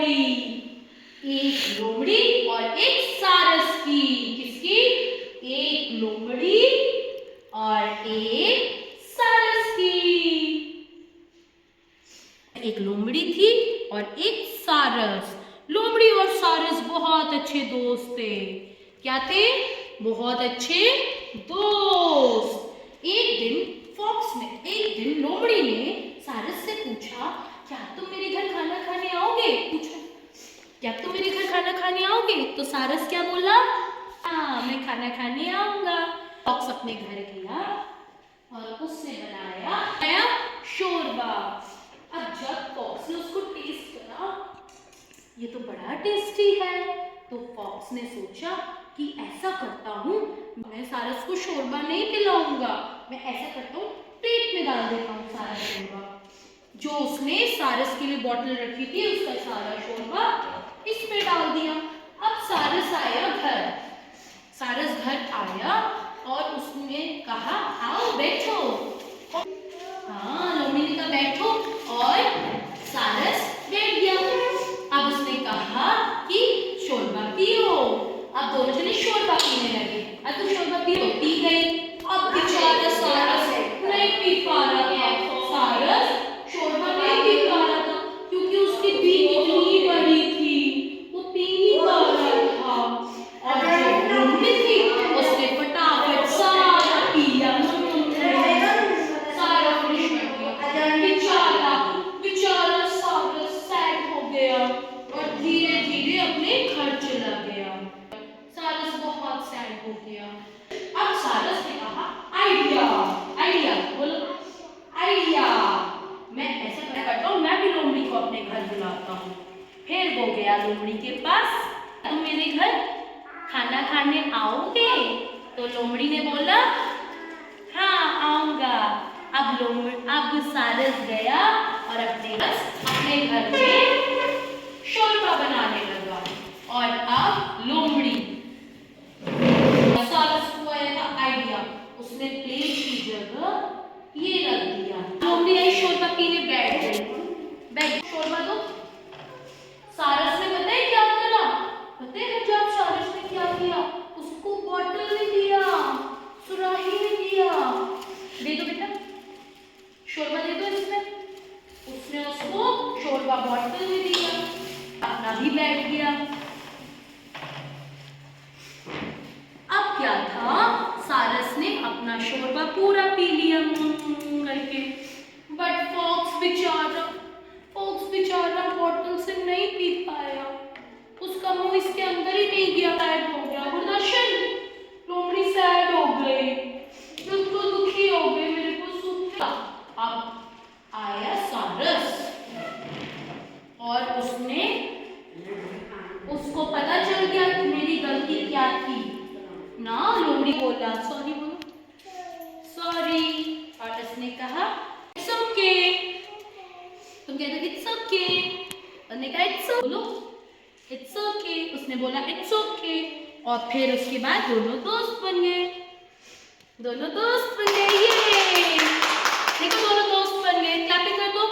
गई। एक लोमड़ी और एक सारस की। किसकी? एक लोमड़ी और एक सारस की। एक लोमड़ी थी और एक सारस। लोमड़ी और सारस बहुत अच्छे दोस्त थे। क्या थे? बहुत अच्छे दोस्त। एक दिन लोमड़ी ने सारस से पूछा, क्या तुम मेरे घर खाना खाने आओगे? पूछा, क्या तुम मेरे घर खाना खाने आओगे? तो सारस क्या बोला? हाँ, मैं खाना खाने आऊंगा। फॉक्स अपने घर गया और उसने बनाया शोरबा। अब जब फॉक्स ने उसको टेस्ट करा, ये तो बड़ा टेस्टी है। तो फॉक्स ने सोचा कि ऐसा करता हूँ, मैं सारस को शोरबा नहीं पिलाऊंगा, मैं ऐसा करता हूँ, प्लेट में डाल देता हूँ सारा शोरबा। जो उसने सारस के लिए बॉटल रखी थी, उसका सारा शोरबा इसमें डाल दिया। अब सारस आया घर। सारस घर आया और उसने कहा, आओ बैठो। हाँ, लोमड़ी ने कहा बैठो और सारस बैठ गया। अब उसने कहा कि शोरबा पियो। अब दोनों जने शोरबा पीने लगे। अब तुम शोरबा पियो, पी गई। अब बेचारा सारस नहीं पी पा रहा था। सारस शोरबा नहीं पी पा रहा था क्योंकि उसकी पीठ इतनी बड़ी थी, वो पी नहीं पा रहा था। और जो लोमड़ी थी उसने फटाफट सारा पी लिया। सारा फिनिश कर दिया। बेचारा सारस सैड हो गया और धीरे धीरे अपने घर चला गया। सारस बहुत सैड हो गया। अब सारस ने कहा, आइडिया, आइडिया बोलो, आइडिया, मैं ऐसा करता हूँ, मैं भी लोमड़ी को अपने घर बुलाता हूँ। फिर वो गया लोमड़ी के पास, तुम मेरे घर खाना खाने आओगे? तो लोमड़ी ने बोला, हाँ आऊंगा। अब सारस गया और अपने घर में शोरबा बनाने लगा। और अब लोमड़ी, सारस को आया था आइडिया, उसने प्लेट की जगह ये रख दिया। लोमड़ी आई शोरबा पीने बैठ गई। शोरबा दो। सारस ने पता है क्या करा? पता है जब सारस ने क्या किया? उसको बॉटल में दिया, सुराही में दिया। दे दो बेटा, शोरबा दे दो इसमें। उसने उसको शोरबा बॉटल में दिया, अपना भी बैठ गया। अब क्या था, सारस ने अपना शोरबा पूरा पी लिया करके। बट फॉक्स बेचारा बॉटल से नहीं पी पाया। उसका मुंह इसके अंदर ही नहीं गया, सैड हो गया। गुरदर्शन, लोमड़ी सैड हो गई, बिल्कुल दुखी हो गई, मेरे को सुन। अब आया सारस और उसको पता चल गया कि मेरी गलती क्या थी ना। लोमड़ी बोला, सॉरी बोलो, सॉरी। और उसने कहा, इट्स ओके। तुम कहते इट्स ओके, उसने कहा इट्स बोलो, इट्स ओके। उसने बोला इट्स ओके। और फिर उसके बाद दोनों दोस्त बन गए। ये देखो, दोनों दोस्त बन गए। क्लैपिंग कर दो।